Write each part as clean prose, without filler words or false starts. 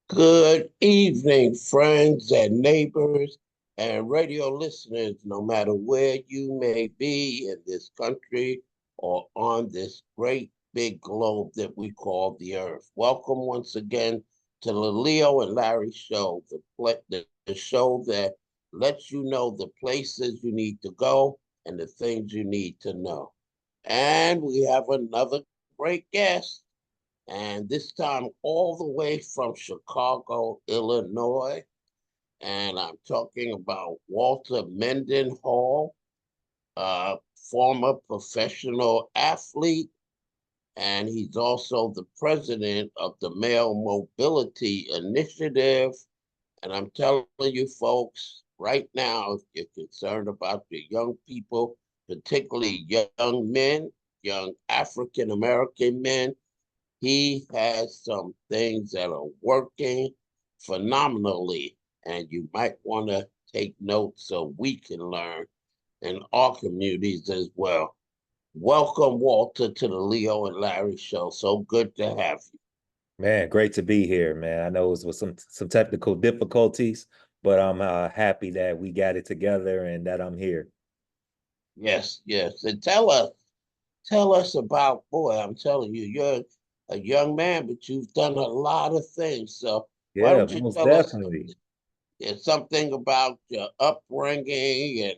Good evening, friends and neighbors and radio listeners, no matter where you may be in this country or on this great big globe that we call the earth. Welcome once again to the Leo and Larry Show, the show that lets you know the places you need to go and the things you need to know. And we have another great guest. And this time all the way from Chicago, Illinois. And I'm talking about Walter Mendenhall, former professional athlete, and he's also the president of the Male Mobility Initiative. And I'm telling you, folks, right now, if you're concerned about the young people, particularly young men, young African American men, he has some things that are working phenomenally, and you might want to take notes so we can learn in our communities as well. Welcome, Walter, to the Leo and Larry Show. So good to have you. Man, great to be here, man. I know it was with some technical difficulties, but I'm happy that we got it together and that I'm here. Yes, yes. And tell us about, boy, I'm telling you, you're a young man, but you've done a lot of things. So why Yeah, don't you most tell us definitely. something about your upbringing and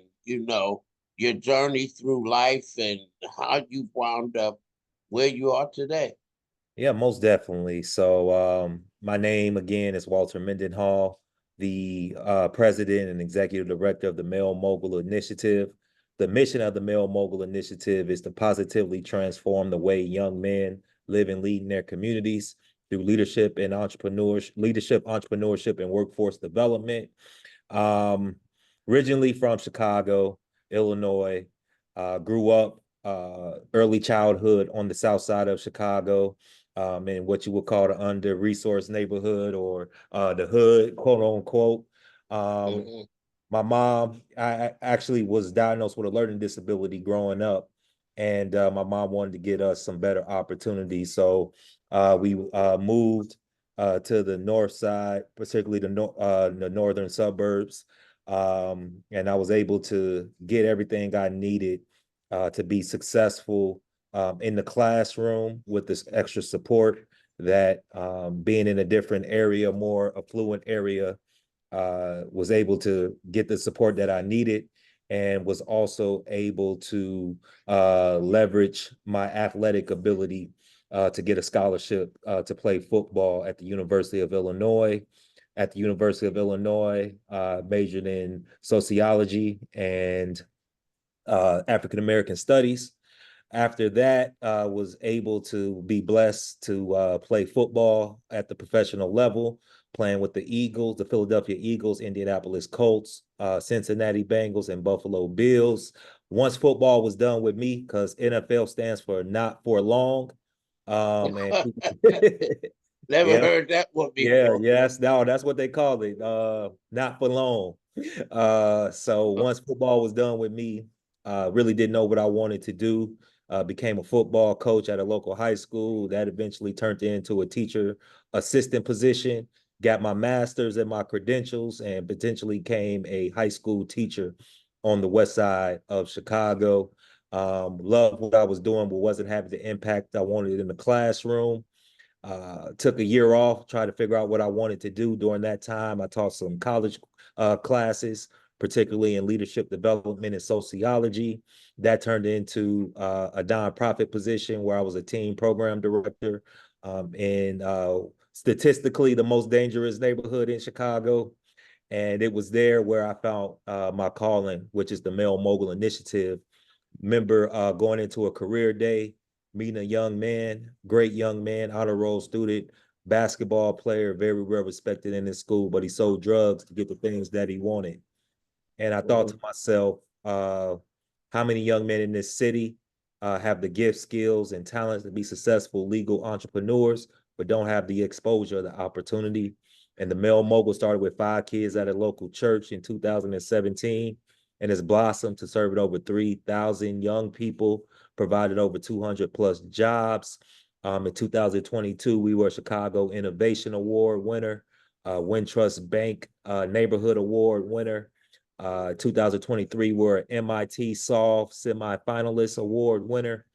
your journey through life and how you wound up where you are today. Yeah, most definitely. So, my name again is Walter Mendenhall, the president and executive director of the Male Mogul Initiative. The mission of the Male Mogul Initiative is to positively transform the way young men live and lead in their communities through leadership, entrepreneurship, and workforce development. Um, Originally from Chicago, Illinois, grew up early childhood on the south side of Chicago, in what you would call the under-resourced neighborhood or the hood, quote unquote. Um, Mm-hmm. my mom, I actually was diagnosed with a learning disability growing up, and my mom wanted to get us some better opportunities. So we moved to the north side, particularly the northern suburbs, and I was able to get everything I needed to be successful in the classroom with this extra support that being in a different area, more affluent area, was able to get the support that I needed and was also able to leverage my athletic ability to get a scholarship to play football at the University of Illinois. At the University of Illinois, majored in sociology and African American studies. After that, was able to be blessed to play football at the professional level, playing with the Eagles, the Philadelphia Eagles, Indianapolis Colts, Cincinnati Bengals, and Buffalo Bills. Once football was done with me, because NFL stands for not for long. And Never yeah, heard that one yeah, before. yes, no, that's what they call it. Not for long. So once football was done with me, really didn't know what I wanted to do. Became a football coach at a local high school. That eventually turned into a teacher assistant position. Got my master's and my credentials, and potentially became a high school teacher on the west side of Chicago. Loved what I was doing, but wasn't having the impact I wanted in the classroom. Took a year off, tried to figure out what I wanted to do during that time. I taught some college classes, particularly in leadership development and sociology. That turned into a nonprofit position where I was a team program director in statistically the most dangerous neighborhood in Chicago. And it was there where I found my calling, which is the Male Mogul Initiative. Remember going into a career day, meeting a young man, great young man, honor roll student, basketball player, very well respected in his school, but he sold drugs to get the things that he wanted. And I thought to Mhm. myself, how many young men in this city have the gift, skills, and talents to be successful legal entrepreneurs, but don't have the exposure, the opportunity? And the Male Mogul started with 5 kids at a local church in 2017 and has blossomed to serve over 3,000 young people, provided over 200 plus jobs. In 2022, we were Chicago Innovation Award winner. Wintrust Bank Neighborhood Award winner. 2023, we're MIT Solve semifinalist award winner.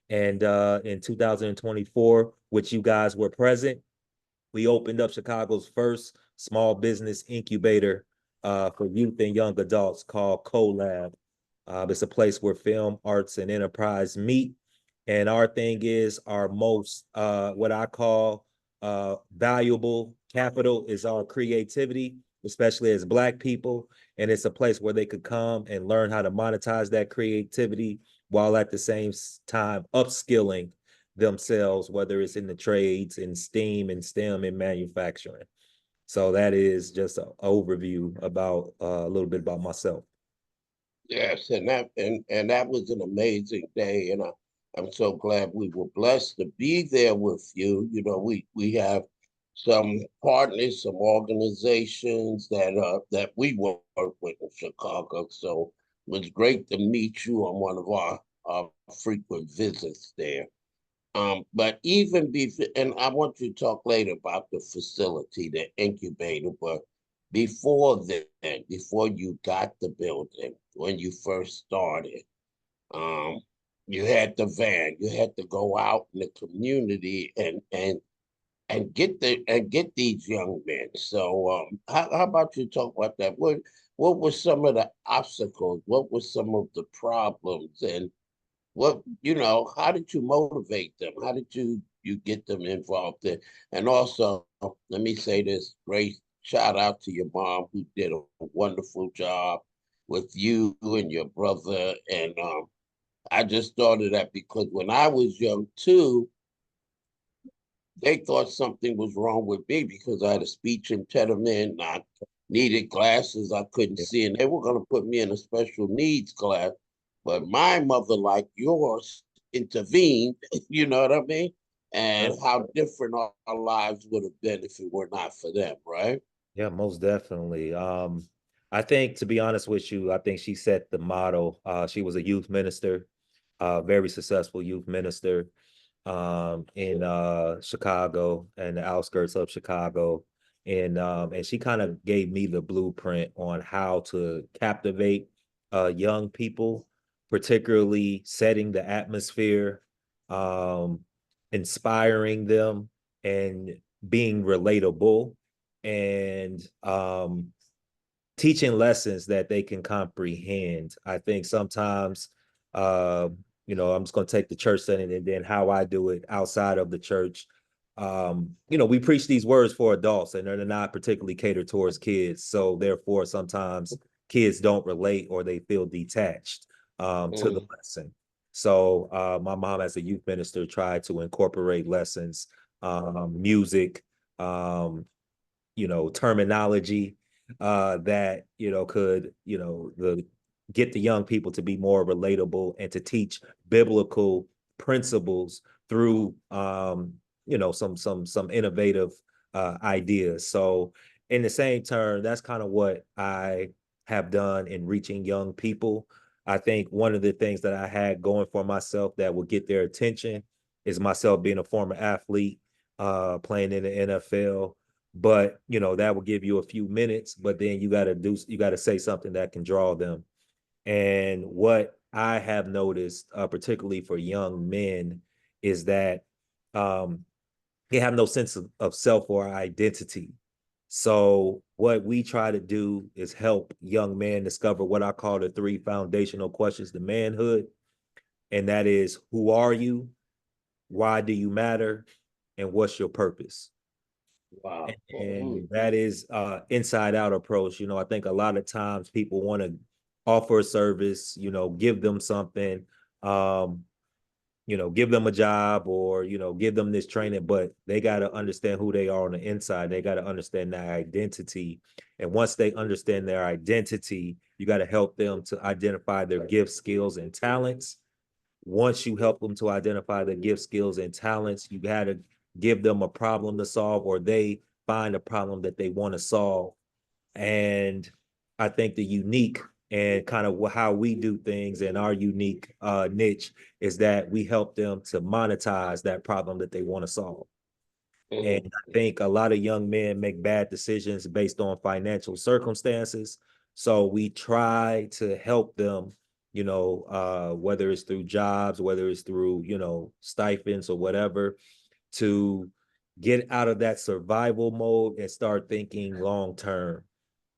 And in 2024, which you guys were present, we opened up Chicago's first small business incubator for youth and young adults called CoLab. It's a place where film, arts, and enterprise meet. And our thing is our most, what I call valuable capital is our creativity, especially as Black people. And it's a place where they could come and learn how to monetize that creativity while at the same time upskilling themselves, whether it's in the trades, in STEAM and STEM and manufacturing. So that is just an overview about a little bit about myself. Yes, and that was an amazing day, and I'm so glad we were blessed to be there with you. You know, we have some partners, some organizations that we work with in Chicago. So it was great to meet you on one of our frequent visits there. But even before, and I want you to talk later about the facility, the incubator, but before then, before you got the building, when you first started, um, you had the van, you had to go out in the community and get these young men. So how about you talk about that? What were some of the obstacles? What were some of the problems? And how did you motivate them? How did you get them involved in? And also, let me say this great shout out to your mom who did a wonderful job with you and your brother. And I just thought of that because when I was young too, they thought something was wrong with me because I had a speech impediment. I needed glasses I couldn't see, and they were going to put me in a special needs class. But my mother, like yours, intervened. You know what I mean? And how different our lives would have been if it were not for them, right? Yeah, most definitely. I think, to be honest with you, I think she set the model. She was a youth minister, very successful youth minister in Chicago and the outskirts of Chicago. And she kind of gave me the blueprint on how to captivate young people, particularly setting the atmosphere, um, inspiring them, and being relatable and teaching lessons that they can comprehend. I think sometimes, uh, I'm just going to take the church setting and then how I do it outside of the church. We preach these words for adults and they're not particularly catered towards kids. So therefore, sometimes kids don't relate or they feel detached to the lesson. So my mom, as a youth minister, tried to incorporate lessons, music, terminology that could get the young people to be more relatable and to teach biblical principles through some innovative ideas. So in the same turn, that's kind of what I have done in reaching young people. I think one of the things that I had going for myself that would get their attention is myself being a former athlete, playing in the NFL. But that will give you a few minutes, but then you got to say something that can draw them. And what I have noticed, particularly for young men, is that they have no sense of self or identity. So what we try to do is help young men discover what I call the three foundational questions to manhood. And that is, who are you? Why do you matter? And what's your purpose? Wow. And that is inside out approach. I think a lot of times people want to offer a service, give them something, um, give them a job or, give them this training, but they got to understand who they are on the inside. They got to understand their identity. And once they understand their identity, you got to help them to identify their gifts, skills, and talents. Once you help them to identify their gifts, skills, and talents, you got to give them a problem to solve, or they find a problem that they want to solve. And I think the unique and kind of how we do things and our unique niche is that we help them to monetize that problem that they want to solve. And Mhm. I think a lot of young men make bad decisions based on financial circumstances. So we try to help them, whether it's through jobs, whether it's through, stipends or whatever, to get out of that survival mode and start thinking long term.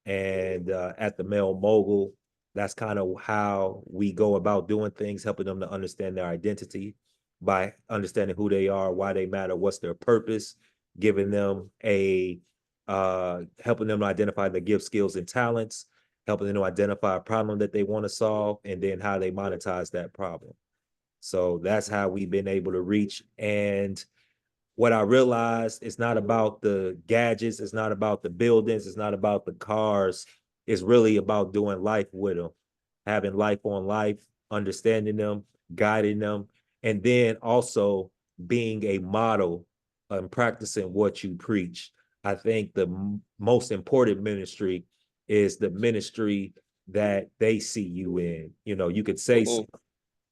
And at the Male Mogul, that's kind of how we go about doing things, helping them to understand their identity by understanding who they are, why they matter, what's their purpose, giving them helping them to identify their gifts, skills, and talents, helping them to identify a problem that they want to solve, and then how they monetize that problem. So that's how we've been able to reach. And what I realized, it's not about the gadgets, it's not about the buildings, it's not about the cars. It's really about doing life with them, having life on life, understanding them, guiding them, and then also being a model and practicing what you preach. I think the most important ministry is the ministry that they see you in. You could say Mhm. something,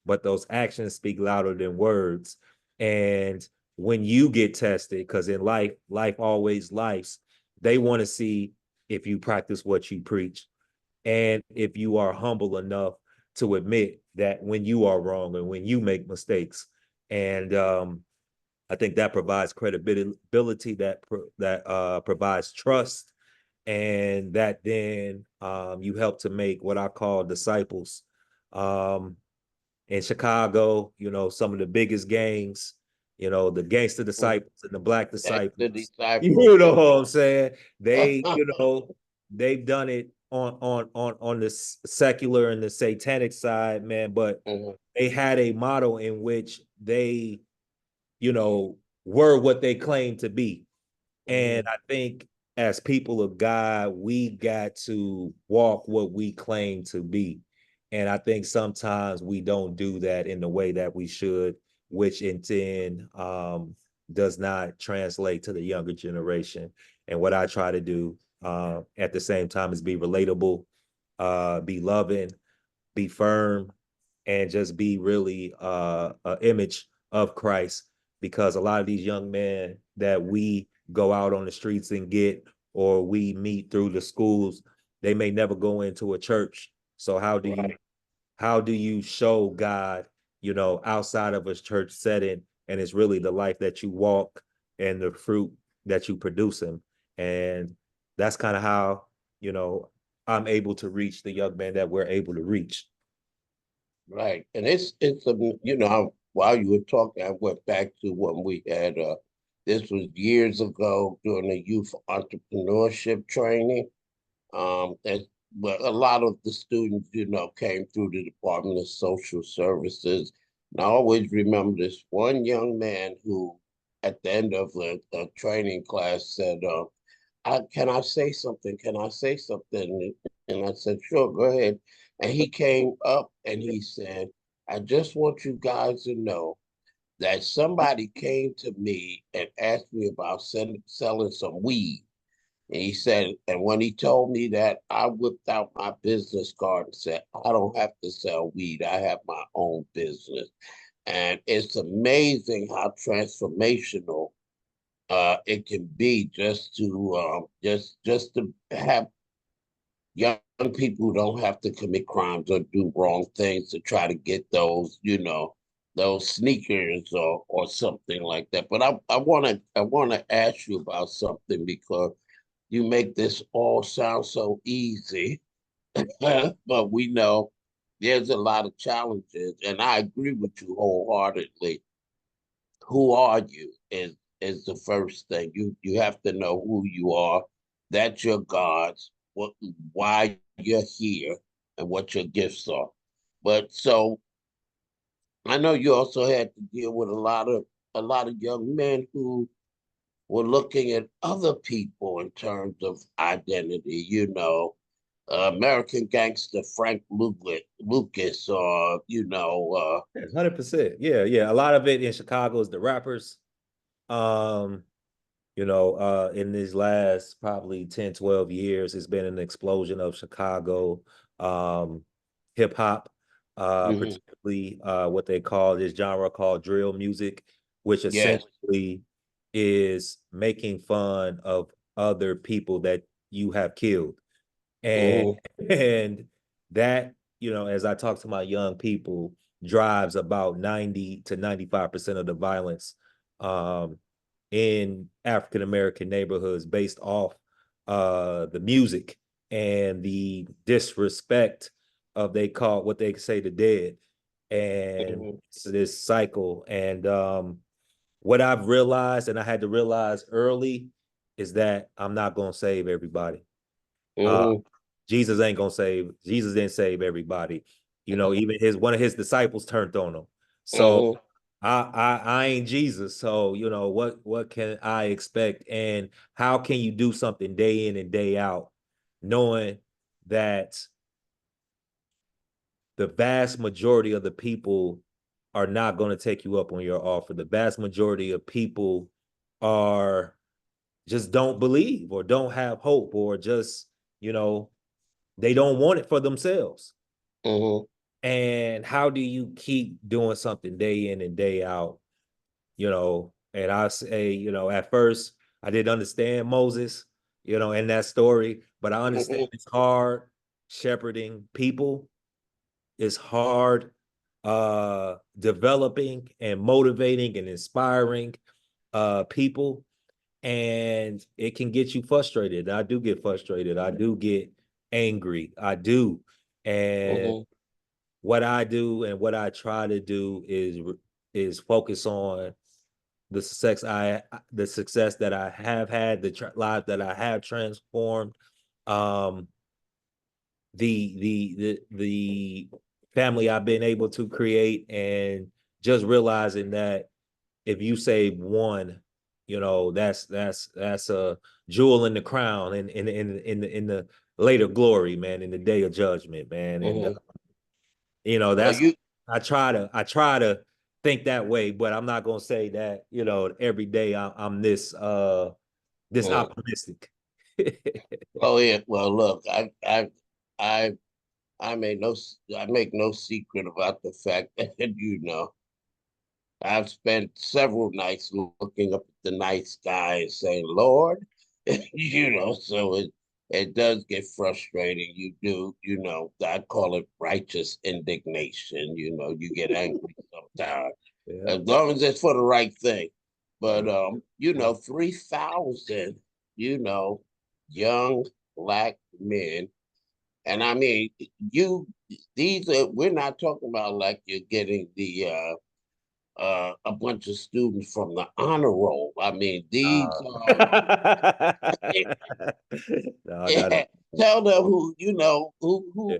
but those actions speak louder than words. And when you get tested, because in life always lives, they want to see if you practice what you preach and if you are humble enough to admit that when you are wrong and when you make mistakes. And I think that provides credibility, that provides trust, and that then you help to make what I call disciples. Um, in Chicago, some of the biggest gangs, the gangster Mhm. disciples and the black That's the disciples. disciples. You know what I'm saying? They've done it on the secular and the satanic side, man, but Mhm. they had a model in which they, were what they claimed to be. And Mhm. I think as people of God, we got to walk what we claim to be. And I think sometimes we don't do that in the way that we should, which in then does not translate to the younger generation. And what I try to do at the same time is be relatable, be loving, be firm, and just be really an image of Christ. Because a lot of these young men that we go out on the streets and get, or we meet through the schools, they may never go into a church. So Right. how do you show God, outside of a church setting? And it's really the life that you walk and the fruit that you produce in. And that's kind of how, you know, I'm able to reach the young man that we're able to reach. Right. And it's a while you were talking, I went back to when we had this was years ago during the youth entrepreneurship training. And but a lot of the students, came through the Department of Social Services. And I always remember this one young man who, at the end of a training class, said, can I say something? Can I say something? And I said, sure, go ahead. And he came up and he said, I just want you guys to know that somebody came to me and asked me about selling some weed. And he said, and when he told me that, I whipped out my business card and said, I don't have to sell weed. I have my own business. And it's amazing how transformational it can be just to just to have young people who don't have to commit crimes or do wrong things to try to get those, those sneakers or something like that. But I wanna ask you about something because you make this all sound so easy, but we know there's a lot of challenges, and I agree with you wholeheartedly. Who are you is the first thing. You have to know who you are. That's your gods, why you're here, and what your gifts are. But so I know you also had to deal with a lot of young men who were looking at other people in terms of identity. American gangster Frank Lucas, or 100%. Yeah, yeah. A lot of it in Chicago is the rappers. Um, in these last probably 10, 12 years, it's been an explosion of Chicago hip hop, mhm, particularly what they call this genre called drill music, which yes, essentially is making fun of other people that you have killed. And Mm-hmm. and that, as I talk to my young people, drives about 90 to 95% of the violence um, in African American neighborhoods, based off the music and the disrespect of, they call what they say, the dead, and Mm-hmm. it's this cycle. And what I've realized, and I had to realize early, is that I'm not going to save everybody. uh, Mm-hmm. Jesus didn't save everybody. Even one of his disciples turned on him. So Mm-hmm. I ain't Jesus. So, what can I expect? And how can you do something day in and day out, knowing that the vast majority of the people are not going to take you up on your offer? The vast majority of people are just don't believe, or don't have hope, or just, you know, they don't want it for themselves. Mm-hmm. And how do you keep doing something day in and day out? And I say, at first I didn't understand Moses, in that story, but I understand Mm-hmm. it's hard shepherding people. It's hard developing and motivating and inspiring people. And it can get you frustrated. I do get frustrated. I do get angry. I do. And Mm-hmm. what I do and what I try to do is focus on the success that I have had, the lives that I have transformed, um, the family I've been able to create, and just realizing that if you save one, that's a jewel in the crown, in the later glory, man, in the day of judgment, man. And Mm-hmm. Well, that's, you, I try to think that way, but I'm not gonna say that, every day I'm this mm. optimistic. Oh yeah. Well, look, I, I made no, I make no secret about the fact that I've spent several nights looking up at the night sky and saying, "Lord," So it does get frustrating. You do, I call it righteous indignation. You get angry sometimes, Yeah. as long as it's for the right thing. But 3,000, you know, young black men, and I mean, you these are we're not talking about like you're getting the a bunch of students from the honor roll. I mean, these No, not yeah, tell them who yeah.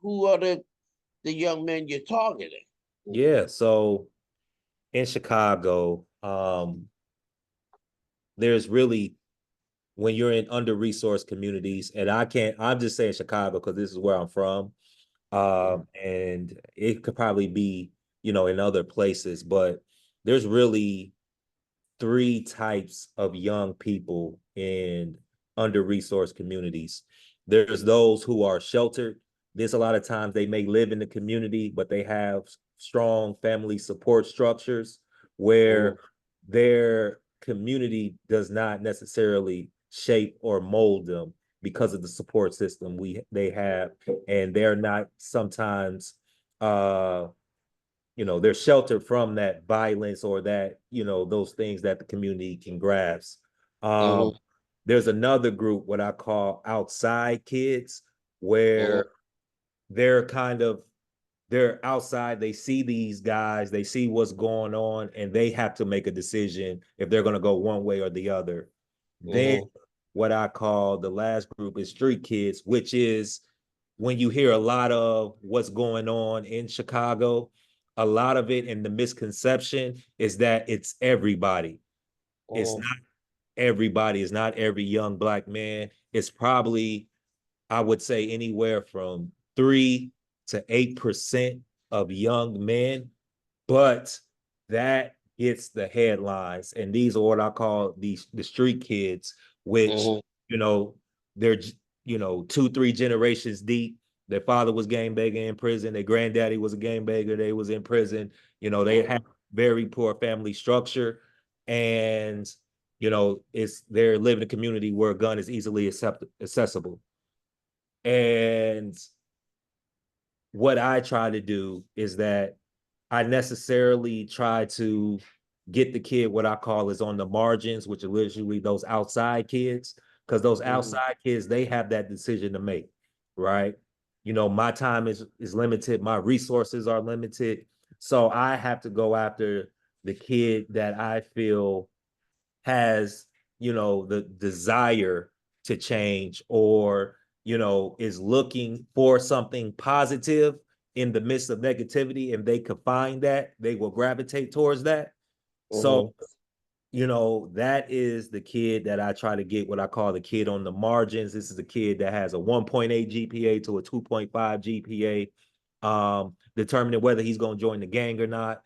who are the young men you're targeting. Yeah. So in Chicago, there's really, when you're in under-resourced communities, and I'm just saying Chicago because this is where I'm from. And it could probably be, in other places, but there's really three types of young people in under-resourced communities. There's those who are sheltered. There's a lot of times they may live in the community, but they have strong family support structures Mm-hmm. where their community does not necessarily shape or mold them because of the support system they have, and they're not sometimes they're sheltered from that violence, or that, those things that the community can grasp. um Mm-hmm. there's another group, what I call outside kids, Mm-hmm. where they're kind of they're outside, they see these guys, they see what's going on, and they have to make a decision if they're going to go one way or the other. Then Mm-hmm. what I call the last group is street kids, which is when you hear a lot of what's going on in Chicago, a lot of it, and the misconception is that it's everybody. It's Mm-hmm. not everybody, it's not every young black man. It's probably, I would say, anywhere from 3 to 8% of young men, but that gets the headlines. And these are what I call the street kids, which, Mm-hmm. you know, they're, 2, 3 generations deep. Their father was game beggar in prison. Their granddaddy was a game beggar. They was in prison. They Mm-hmm. have very poor family structure. and it's they're living in a community where a gun is easily accessible. And what I try to do is that I necessarily try to get the kid what I call is on the margins, which are literally those outside kids, because those Mm-hmm. outside kids, they have that decision to make, right? My time is limited, my resources are limited, so I have to go after the kid that I feel has the desire to change, or is looking for something positive in the midst of negativity, and they could find that, they will gravitate towards that. So Mm-hmm. that is the kid that I try to get, what I call the kid on the margins. This is a kid that has a 1.8 GPA to a 2.5 GPA, determining whether he's going to join the gang or not.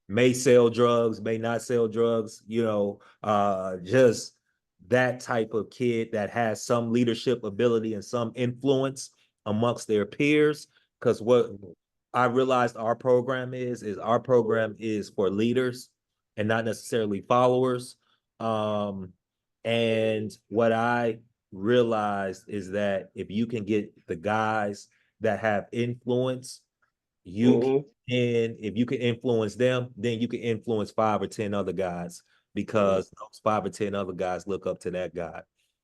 May sell drugs, may not sell drugs, just that type of kid that has some leadership ability and some influence amongst their peers. Because what I realized our program is for leaders and not necessarily followers. Um, and what I realized is that if you can get the guys that have influence, you Mm-hmm. if you can influence them, then you can influence 5 or 10 other guys, because those 5 or 10 other guys look up to that guy.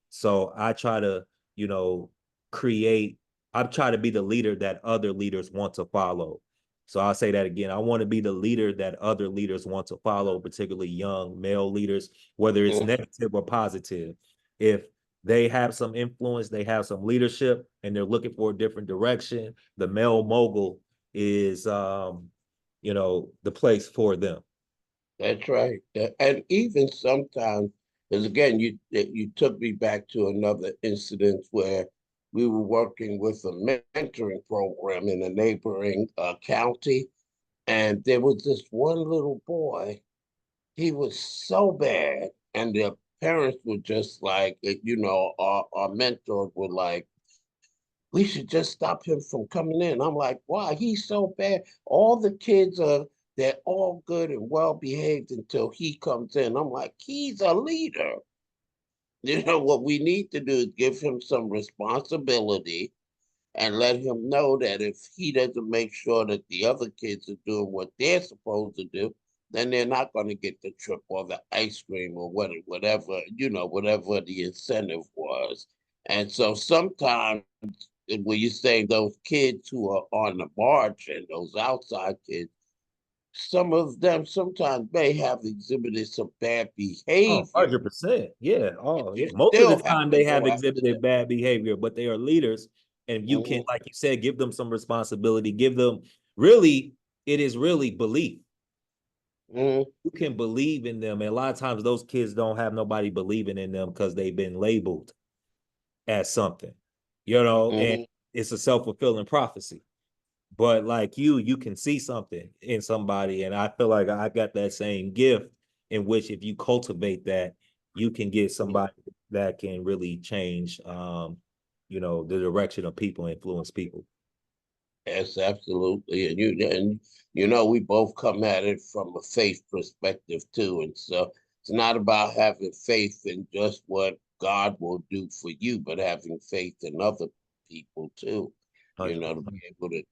So I try to, you know, create, I try to be the leader that other leaders want to follow. So I'll say that again. I want to be the leader that other leaders want to follow, particularly young male leaders, whether it's Mm-hmm. negative or positive. If they have some influence, they have some leadership, and they're looking for a different direction, the male mogul is the place for them. That's right. And even sometimes, because again, you took me back to another incident where we were working with a mentoring program in a neighboring county, and there was this one little boy. He was so bad, and the parents were just like, our mentors were like, we should just stop him from coming in. I'm like, why? He's so bad. All the kids they're all good and well behaved until he comes in. I'm like, he's a leader. What we need to do is give him some responsibility and let him know that if he doesn't make sure that the other kids are doing what they're supposed to do, then they're not going to get the trip or the ice cream or whatever, whatever the incentive was. And so sometimes when you say those kids who are on the margin, those outside kids, some of them sometimes may have exhibited some bad Oh, behavior, 100%. Yeah. but Oh, you yeah. Most of the still have time to they have go after exhibited bad behavior, but they are leaders. And you can, them. like you said, give them some responsibility, give them really, it is really belief. Hmm. You can believe in them. And a lot of times those kids don't have nobody believing in them because they've been labeled as something, and Hmm. it's a self-fulfilling prophecy. But like you can see something in somebody, and I feel like I got that same gift, in which if you cultivate that, you can get Hmm. somebody that can really change the direction of people, influence people. Yes, absolutely. And we both come at it from a faith perspective too. And so it's not about having faith in just what God will do for you, but having faith in other people too, to be 100%. able to,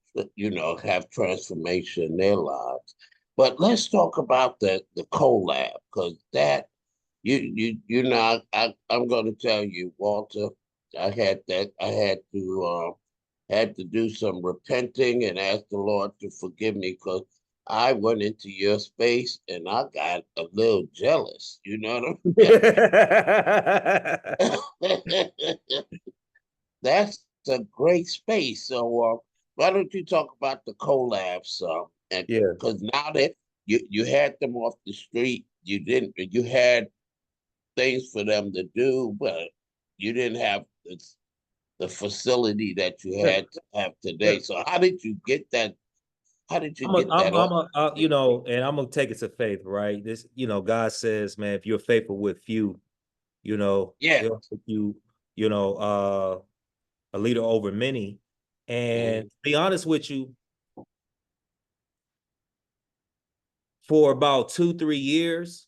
have transformation in their lives. But let's talk about the collab, because that I'm gonna tell you, Walter, I had to do some repenting and ask the Lord to forgive me, because I went into your space and I got a little jealous. You know what I mean? That's a great space. So why don't you talk about the collabs? And Yeah. because now that you had them off the street, you had things for them to do, but you didn't have the facility that you Yeah. had to have Yeah. today. So how did you get that? How did you I'm a, get I'm, that I'm off a, the street? and I'm gonna take it to faith, right? This, God says, man, if you're faithful with few, Yeah. he'll make you, you know, uh, a leader over many. And Mm-hmm. to be honest with you, for about 2, 3 years,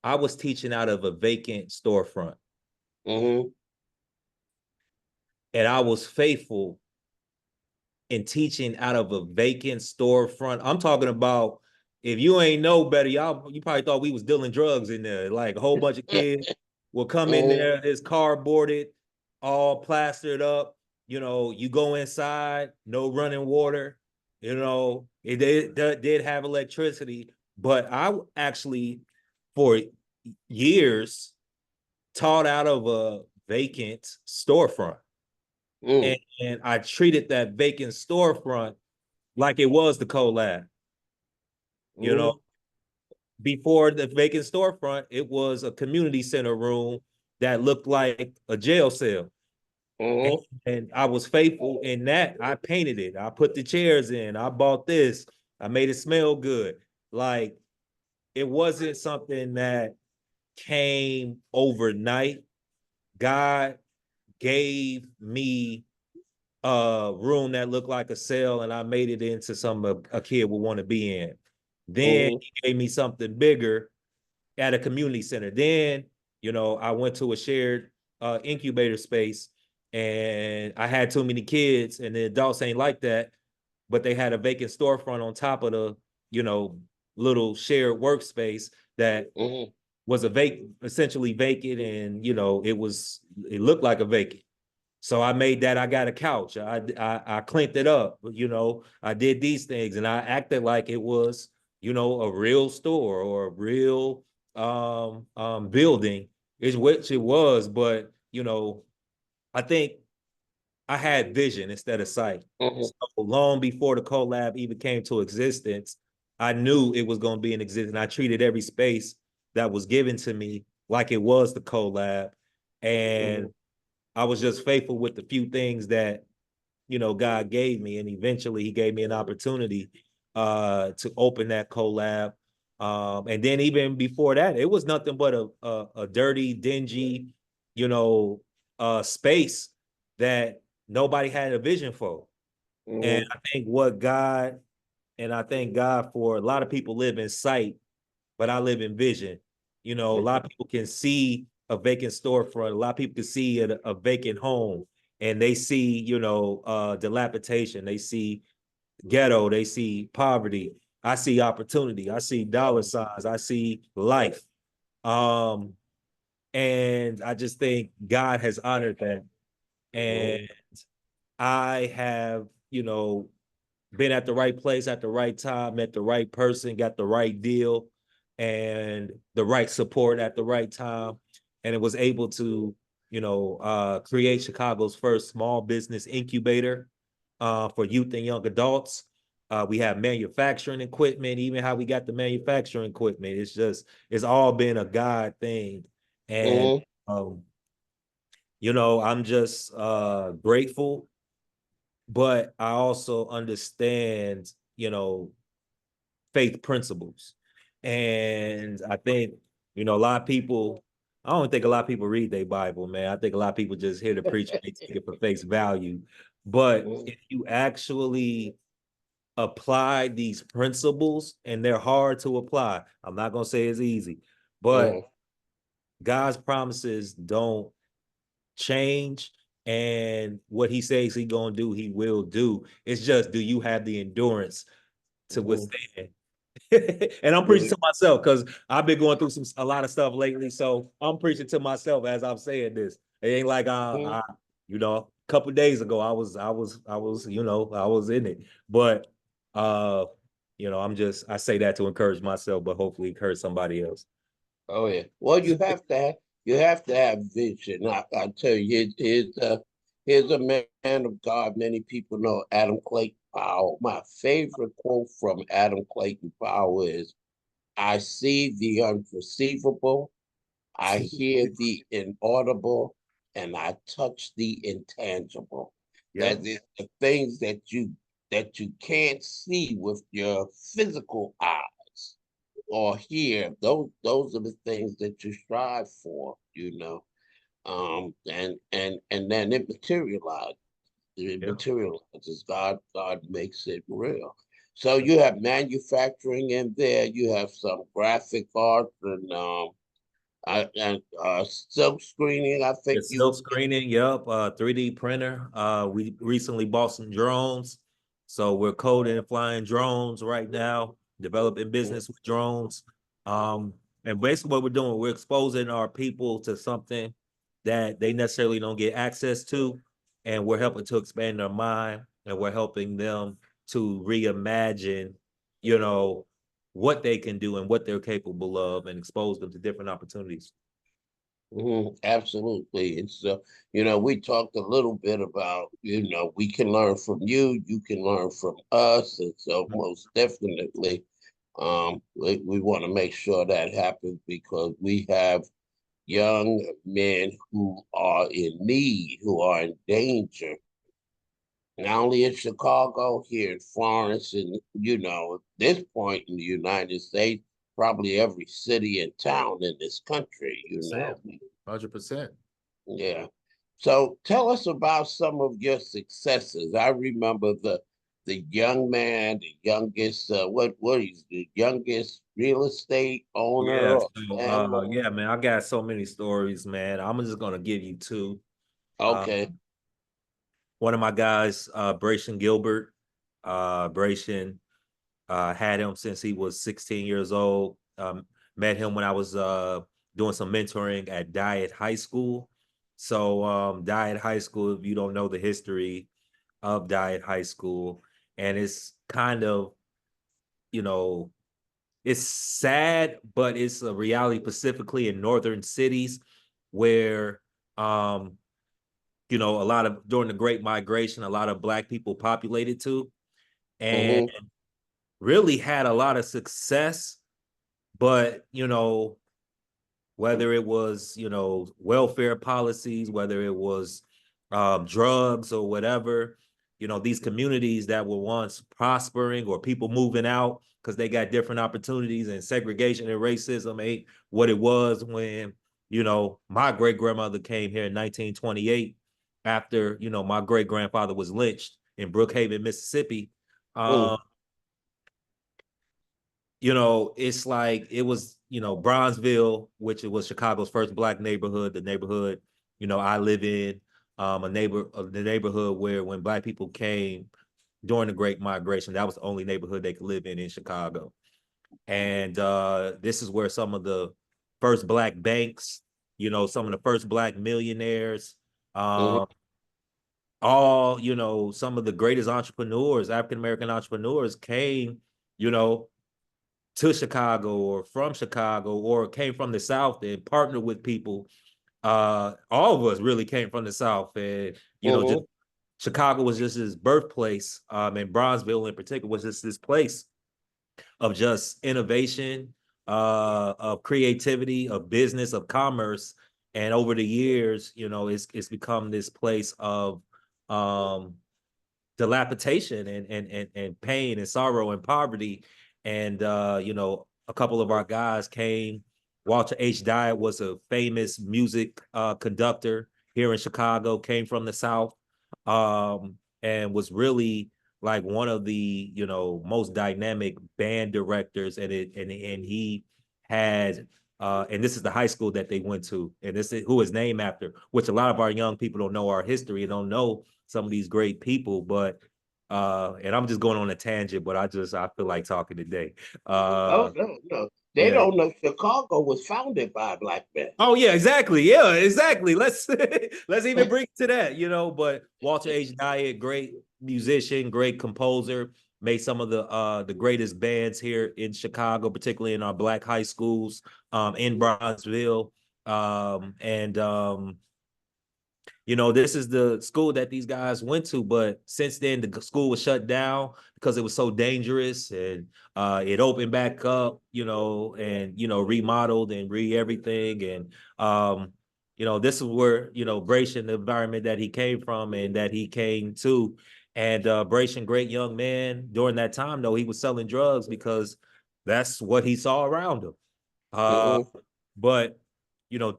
I was teaching out of a vacant storefront. Mm-hmm. And I was faithful in teaching out of a vacant storefront. I'm talking about, if you ain't know better, you probably thought we was dealing drugs in there. Like a whole bunch of kids will come in Mm-hmm. there, it's cardboarded, all plastered up. You go inside, no running water. It did have electricity, but I actually, for years, taught out of a vacant storefront. Mm-hmm. And I treated that vacant storefront like it was the collab. You know, before the vacant storefront, it was a community center room that looked like a jail cell. And, Mm-hmm. and I was faithful in that. I painted it. I put the chairs in. I bought this. I made it smell good. Like, it wasn't something that came overnight. God gave me a room that looked like a cell, and I made it into something a kid would want to be in. Then Mm-hmm. he gave me something bigger at a community center. Then, I went to a shared incubator space, and I had too many kids, and the adults ain't like that, but they had a vacant storefront on top of the, you know, little shared workspace that Mm-hmm. was essentially vacant, and it looked like a vacant. So I made that. I got a couch. I cleaned it up. I did these things, and I acted like it was, a real store or a real building, is which it was. But I think I had vision instead of sight. Mm-hmm. So long before the collab even came to existence, I knew it was going to be in existence. I treated every space that was given to me like it was the collab, and Mm-hmm. I was just faithful with the few things that God gave me, and eventually He gave me an opportunity to open that collab. And then even before that, it was nothing but a dirty, dingy, you know, space that nobody had a vision for. And Mm-hmm. I thank God for, a lot of people live in sight, but I live in vision. A lot of people can see a vacant storefront. A lot of people can see a vacant home, and they see, dilapidation. They see ghetto. They see poverty. I see opportunity. I see dollar signs. I see life. Um, and I just think God has honored that. And I have, been at the right place at the right time, met the right person, got the right deal and the right support at the right time. And it was able to, create Chicago's first small business incubator for youth and young adults. We have manufacturing equipment, even how we got the manufacturing equipment. It's all been a God thing. And, Mm-hmm. um, I'm just grateful, but I also understand, faith principles. And I think, a lot of people, I don't think a lot of people read their Bible, man. I think a lot of people just hear the preacher, they take it for face value. But Mm-hmm. if you actually apply these principles, and they're hard to apply, I'm not going to say it's easy, but God's promises don't change, and what He says He gonna do, He will do. It's just, do you have the endurance to Mm-hmm. withstand? And I'm preaching to myself, because I've been going through a lot of stuff lately, so I'm preaching to myself as I'm saying this. It ain't like a couple days ago I was in it, but uh I say that to encourage myself, but hopefully encourage somebody else. Oh yeah. Well, you have to have vision. I tell you, here's a man of God. Many people know Adam Clayton Powell. My favorite quote from Adam Clayton Powell is, "I see the unperceivable, I hear the inaudible, and I touch the intangible." Yep. That is the things that you can't see with your physical eyes or hear. Those are the things that you strive for. And then it materializes. It Yep. materializes. God makes it real. So you have manufacturing in there. You have some graphic art and silk screening. I The think silk you. screening, yep, 3D printer. We recently bought some drones. So we're coding and flying drones right now, developing business with drones. Um, and basically what we're doing, we're exposing our people to something that they necessarily don't get access to. And we're helping to expand their mind and we're helping them to reimagine, you know, what they can do and what they're capable of and expose them to different opportunities. Absolutely. It's we talked a little bit about, we can learn from you, you can learn from us, and so most definitely, we want to make sure that happens because we have young men who are in need, who are in danger, not only in Chicago, here in Florence, and at this point in the United States, probably every city and town in this country, 100%. Yeah. So tell us about some of your successes. I remember the young man, the youngest what he's the youngest real estate owner Yeah, or so landlord. yeah, man, I got so many stories, man. I'm just gonna give you two. Uh, Okay. One of my guys, Brayson Gilbert, Brayson had him since he was 16 years old. Met him when I was doing some mentoring at Diet High School. So Diet High School, if you don't know the history of Diet High School, and it's kind of, you know, it's sad, but it's a reality specifically in northern cities where a lot of during the Great Migration, a lot of Black people populated to and Mm-hmm. really had a lot of success, but whether it was, welfare policies, whether it was drugs or whatever, these communities that were once prospering or people moving out because they got different opportunities and segregation and racism ain't what it was when, my great grandmother came here in 1928 after, my great grandfather was lynched in Brookhaven, Mississippi. Mm, Um, it's like it was, Bronzeville, which it was Chicago's first Black neighborhood, the neighborhood, I live in, the neighborhood where when Black people came during the Great Migration, that was the only neighborhood they could live in Chicago. And this is where some of the first Black banks, some of the first Black millionaires, mm-hmm. um, some of the greatest entrepreneurs, African American entrepreneurs came, you know, to Chicago or from Chicago or came from the South and partnered with people. All of us really came from the South, and just Mm-hmm. Chicago was just his birthplace. And Bronzeville in particular was just this place of just innovation, of creativity, of business, of commerce. And over the years, it's become this place of um, dilapidation and pain and sorrow and poverty. And a couple of our guys came. Walter H. Dyer was a famous music conductor here in Chicago, came from the South, and was really like one of the most dynamic band directors. And he had and this is the high school that they went to, and this is who is named after, which a lot of our young people don't know our history and don't know some of these great people. But and I'm just going on a tangent, but I feel like talking today. Oh no, no. They Yeah. don't know Chicago was founded by a Black man. Oh yeah, exactly. Yeah, exactly. Let's let's even bring it to that, But Walter H. Dyer, great musician, great composer, made some of the greatest bands here in Chicago, particularly in our Black high schools, in Bronzeville. And this is the school that these guys went to, but since then the school was shut down because it was so dangerous, and it opened back up, and remodeled and everything. And this is where Brayson, the environment that he came from and that he came to. And Brayson, great young man. During that time, though, he was selling drugs because that's what he saw around him. Uh, Mm-hmm. but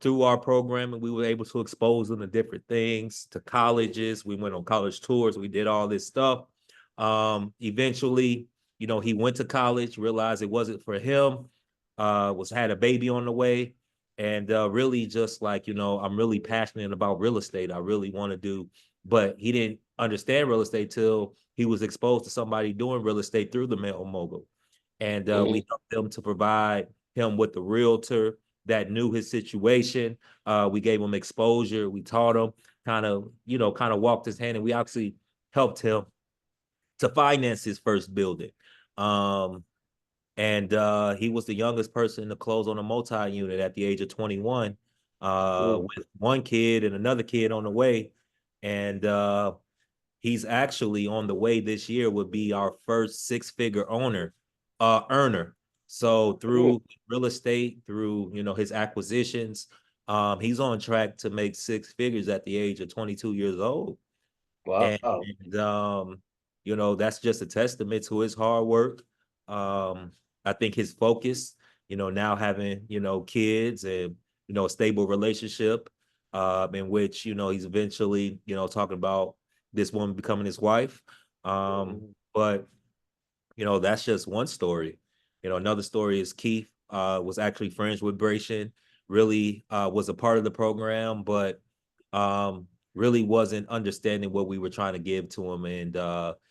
through our programming, we were able to expose them to different things, to colleges. We went on college tours. We did all this stuff. Eventually, he went to college, realized it wasn't for him, was had a baby on the way, and really just like, I'm really passionate about real estate. I really want to do, but he didn't understand real estate till he was exposed to somebody doing real estate through the Mail Mogul. And we Mm-hmm. helped them to provide him with the realtor that knew his situation. We gave him exposure. We taught him kind of walked his hand, and we actually helped him to finance his first building. Um, and he was the youngest person to close on a multi-unit at the age of 21, Mm-hmm. with one kid and another kid on the way. And he's actually on the way this year would be our first six-figure earner. So through real estate, through his acquisitions, he's on track to make six figures at the age of 22 years old. And Wow. that's just a testament to his hard work. I think his focus, now having, kids and, a stable relationship, in which, he's eventually, talking about this woman becoming his wife. Mm-hmm. But that's just one story. Another story is Keith was actually friends with Bration, really was a part of the program, but really wasn't understanding what we were trying to give to him. And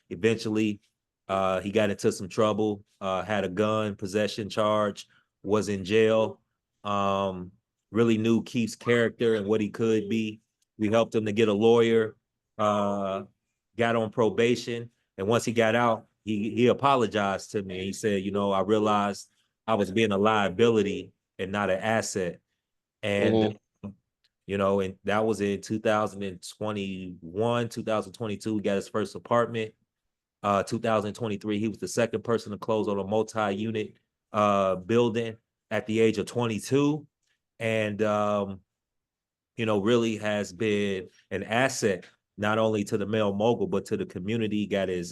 eventually he got into some trouble, had a gun possession charge, was in jail. Um, really knew Keith's character and what he could be. We helped him to get a lawyer, uh, got on probation, and once he got out, he apologized to me. He said, I realized I was being a liability and not an asset. And Mm-hmm. and that was in 2021, 2022. He got his first apartment. 2023, he was the second person to close on a multi-unit building at the age of 22. And really has been an asset not only to the Mail Mogul, but to the community. Got his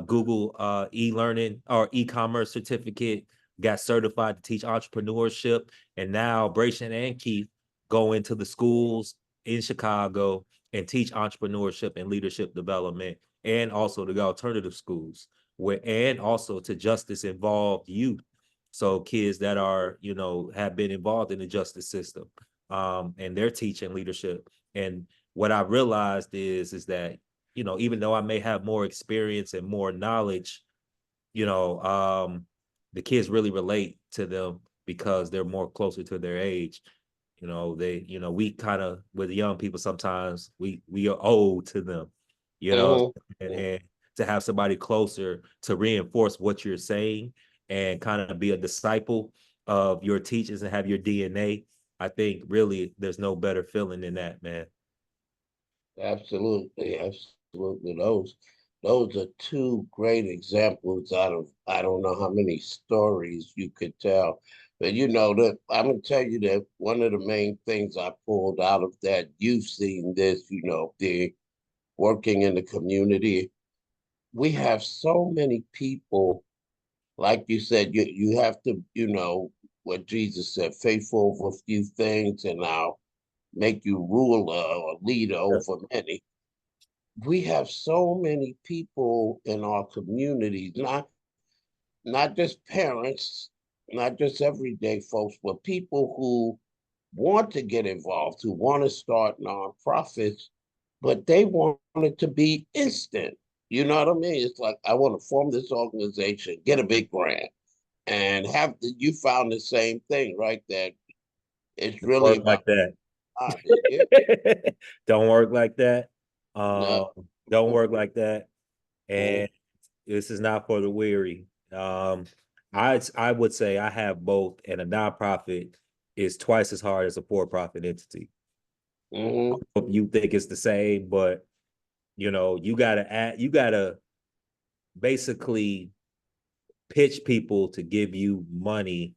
Google e-learning or e-commerce certificate, got certified to teach entrepreneurship, and now Bration and Keith go into the schools in Chicago and teach entrepreneurship and leadership development, and also the alternative schools, and also to justice involved youth. So kids that are, have been involved in the justice system, and they're teaching leadership. And what I realized is that even though I may have more experience and more knowledge, you know, um, the kids really relate to them because they're more closer to their age. We kind of with young people sometimes we are old to them, you know, Mm-hmm. and to have somebody closer to reinforce what you're saying and kind of be a disciple of your teachers and have your DNA. I think really there's no better feeling than that, man. Absolutely, absolutely. Those are two great examples out of I don't know how many stories you could tell. But that I'm gonna tell you that one of the main things I pulled out of that, you've seen this, the working in the community. We have so many people, like you said, you have to, what Jesus said, faithful over a few things, and I'll make you ruler or leader over many. We have so many people in our communities, not just parents, not just everyday folks, but people who want to get involved, who want to start nonprofits, but they want it to be instant. You know what I mean? It's like I want to form this organization, get a big grant, and you found the same thing, right? That it's really Work about like that. God, did you? Don't work like that. No. Um, don't work like that. Mm-hmm. And this is not for the weary. I would say I have both, and a nonprofit is twice as hard as a for-profit entity. Mm-hmm. Hope you think it's the same, but you gotta basically pitch people to give you money,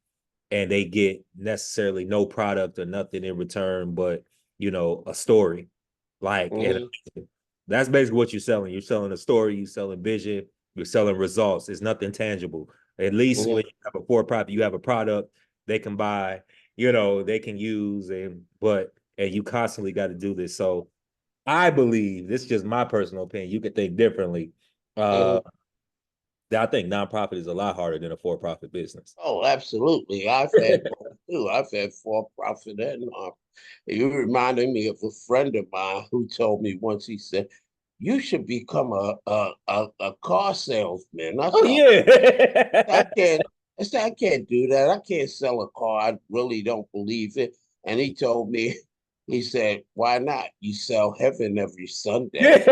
and they get necessarily no product or nothing in return but a story. Like, and Mm-hmm. that's basically what you're selling. You're selling a story, you're selling vision, you're selling results. It's nothing tangible. At least when Mm-hmm. you have a for-profit, you have a product they can buy, they can use, and you constantly got to do this. So I believe, this is just my personal opinion, you could think differently. Uh, Mm-hmm. I think nonprofit is a lot harder than a for-profit business. Oh, absolutely. I've had both too. I've had for profit and you reminded me of a friend of mine who told me once, he said, you should become a car salesman. I Oh said, I yeah. can't, I said, I can't do that. I can't sell a car. I really don't believe it. And he told me, he said, why not? You sell heaven every Sunday.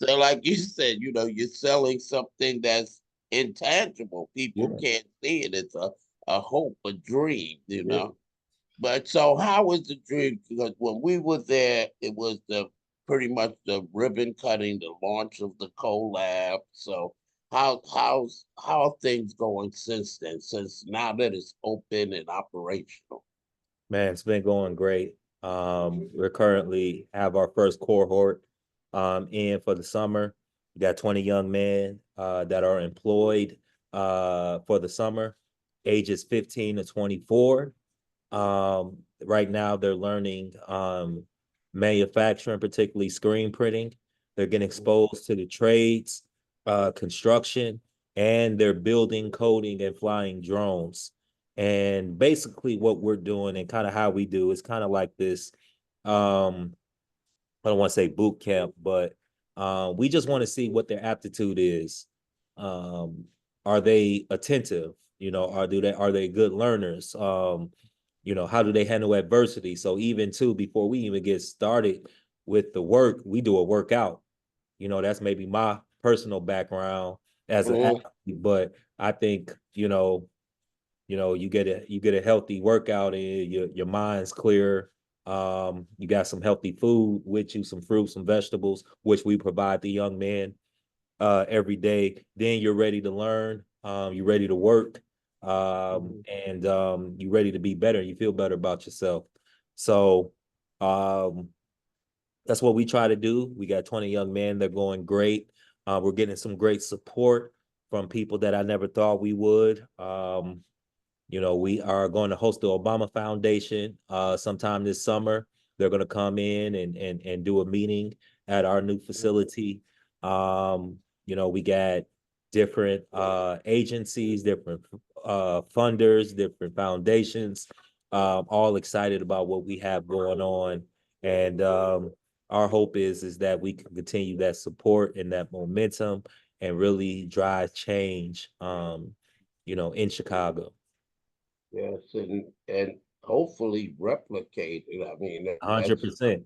So, like you said, you're selling something that's intangible. People Yeah. can't see it. It's a hope, a dream. Yeah. But so how was the dream? Because when we were there, it was the pretty much the ribbon cutting, the launch of the collab. So how are things going since then, since now that it's open and operational? Man, it's been going great. We're currently have our first cohort in for the summer. We got 20 young men that are employed for the summer, ages 15 to 24. Right now, they're learning manufacturing, particularly screen printing. They're getting exposed to the trades, construction, and they're building, coding, and flying drones. And basically, what we're doing and kind of how we do is kind of like this. Um, I don't want to say boot camp, but we just want to see what their aptitude is. Um, are they attentive? Are they good learners? How do they handle adversity? So even too, before we even get started with the work, we do a workout. That's maybe my personal background as an Mhm. athlete, but I think you get a healthy workout in, your mind's clear. You got some healthy food with you, some fruits, some vegetables, which we provide the young men every day. Then you're ready to learn. You're ready to work, Mhm. and you're ready to be better. You feel better about yourself. So um, that's what we try to do. We got 20 young men. They're going great. We're getting some great support from people that I never thought we would. We are going to host the Obama Foundation sometime this summer. They're going to come in and do a meeting at our new facility. We got different agencies, different funders, different foundations, all excited about what we have going on. And our hope is that we can continue that support and that momentum and really drive change, in Chicago. Yes, and hopefully replicate it. I mean, Hundred that's percent.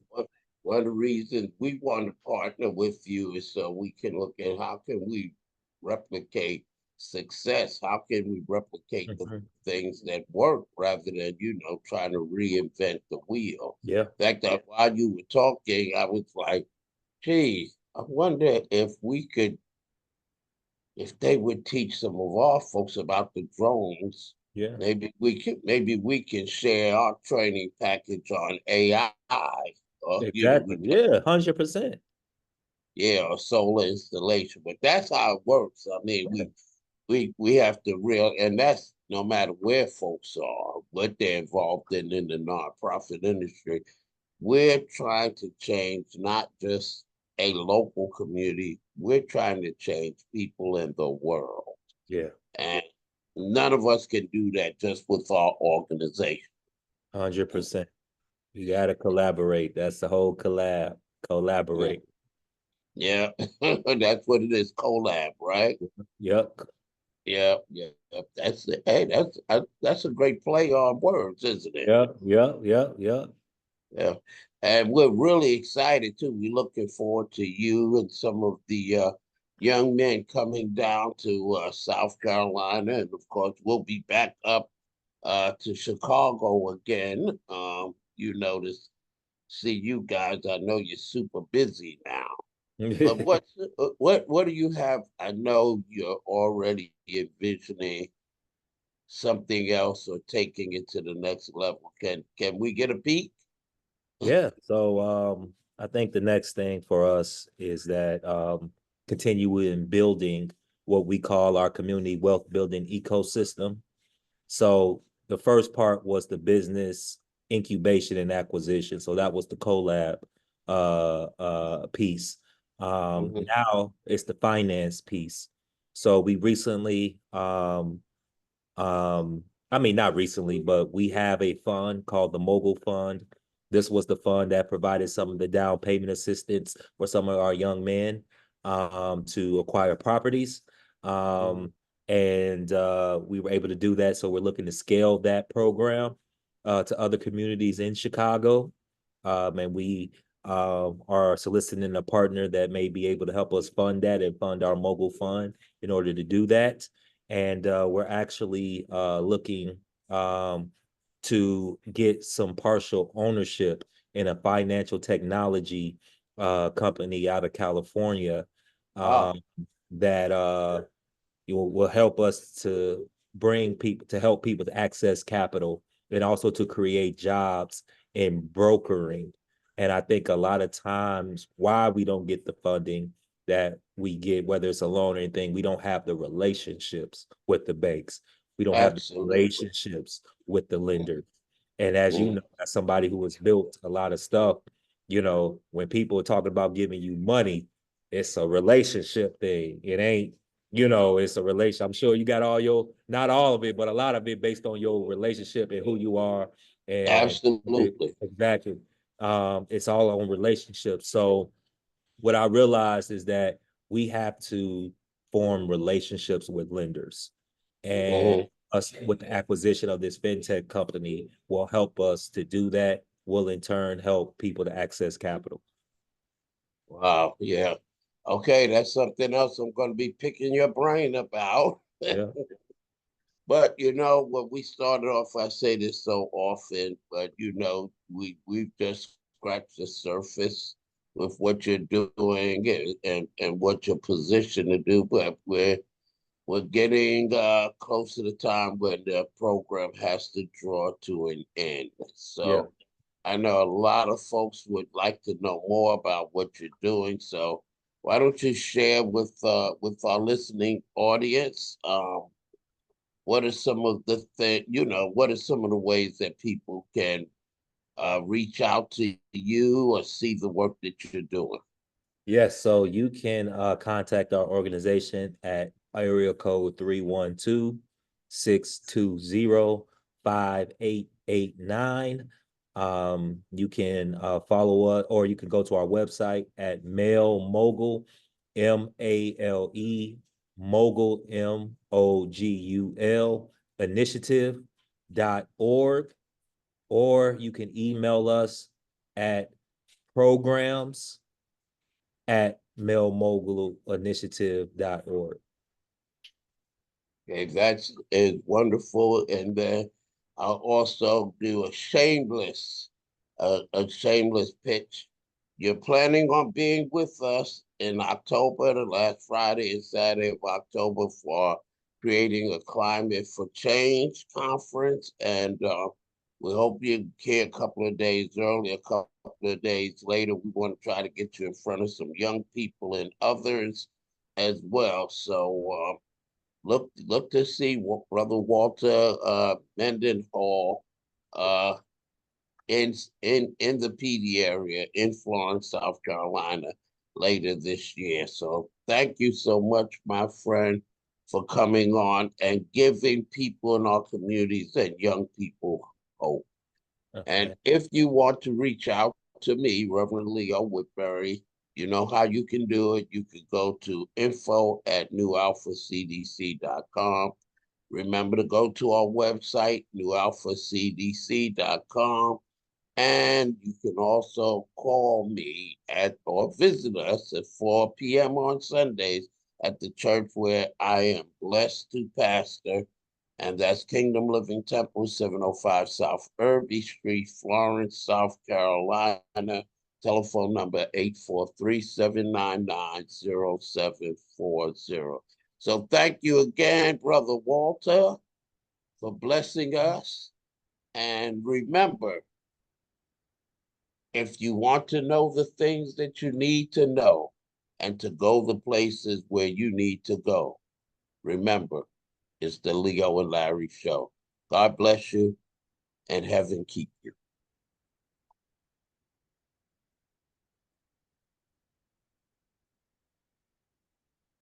one of the reasons we want to partner with you is so we can look at how can we replicate success? How can we replicate the Mhm. things that work rather than, trying to reinvent the wheel? Yeah, In fact, that while you were talking, I was like, geez, I wonder if they would teach some of our folks about the drones, yeah, maybe we can share our training package on AI. Or exactly. we Yeah, 100%. yeah, or solar installation. But that's how it works. I mean, Yeah, we have to and that's no matter where folks are, what they're involved in the nonprofit industry. We're trying to change not just a local community. We're trying to change people in the world. yeah, And none of us can do that just with our organization. 100%. You got to collaborate. That's the whole Mm. collaborate. Yeah, that's what it is. Collab, right? Yep, Yeah, yeah. That's it. Hey, that's a great play on words, isn't it? yep, yep, yep, yep. Yeah, and we're really excited too. We're looking forward to you and some of the young men coming down to South Carolina, and of course, we'll be back up to Chicago again. You notice, see you guys. I know you're super busy now. But what do you have? I know you're already envisioning something else or taking it to the next level. Can we get a peek? Yeah. So I think the next thing for us is that continuing building what we call our community wealth building ecosystem. So the first part was the business incubation and acquisition. So that was the collab piece. Mhm. Now it's the finance piece. So we recently, I mean, not recently, but we have a fund called the Mogul Fund. This was the fund that provided some of the down payment assistance for some of our young men to acquire properties. Mhm. Um, and we were able to do that. So we're looking to scale that program to other communities in Chicago. And we are soliciting a partner that may be able to help us fund that and fund our Mogul Fund in order to do that. And we're actually looking to get some partial ownership in a financial technology company out of California Wow. um, that will help us to bring people to help people to access capital and also to create jobs in brokering. And I think a lot of times why we don't get the funding that we get, whether it's a loan or anything, we don't have the relationships with the banks. We don't have the Absolutely. relationships with the lenders. And as you Mhm. know, as somebody who has built a lot of stuff, when people are talking about giving you money, it's a relationship thing. It ain't, it's a relation. I'm sure you got not all of it, but a lot of it based on your relationship and who you are. And Absolutely. exactly. It's all on relationships. So what I realized is that we have to form relationships with lenders. And Mhm. us with the acquisition of this fintech company will help us to do that, will in turn help people to access capital. Wow. Yeah. Okay, that's something else I'm going to be picking your brain about. Yeah. But when we started off, I say this so often, but we've just scratched the surface with what you're doing and what you're positioned to do. But we're getting close to the time when the program has to draw to an end. Yeah. So I know a lot of folks would like to know more about what you're doing. So why don't you share with our listening audience? What are some of the what are some of the ways that people can reach out to you or see the work that you're doing? Yes, so you can contact our organization at area code 312-620-5889. You can follow us, or you can go to our website at Mail Mogul, MALE, Mogul, MOGUL, initiative.org, or you can email us at programs at mailmogulinitiative.org. Okay, that's is wonderful. And then I'll also do a shameless pitch. You're planning on being with us in October, the last Friday and Saturday of October, for creating a climate for change conference. And we hope you here a couple of days early, a couple of days later. We want to try to get you in front of some young people and others as well. So look to see what Brother Walter Mendenhall uh, in the PD area in Florence, South Carolina, later this year. So thank you so much, my friend, for coming on and giving people in our communities and young people hope. And Okay. if you want to reach out to me, Reverend Leo Woodbury, you know how you can do it. You can go to info@newalphacdc.com. Remember to go to our website, newalphacdc.com. And you can also call me at or visit us at 4 p.m. on Sundays at the church where I am blessed to pastor, and that's Kingdom Living Temple, 705 South Irby Street, Florence, South Carolina. Telephone number 843-799-0740. So thank you again, Brother Walter, for blessing us. And remember, if you want to know the things that you need to know and to go the places where you need to go, remember, it's the Leo and Larry show. God bless you and heaven keep you.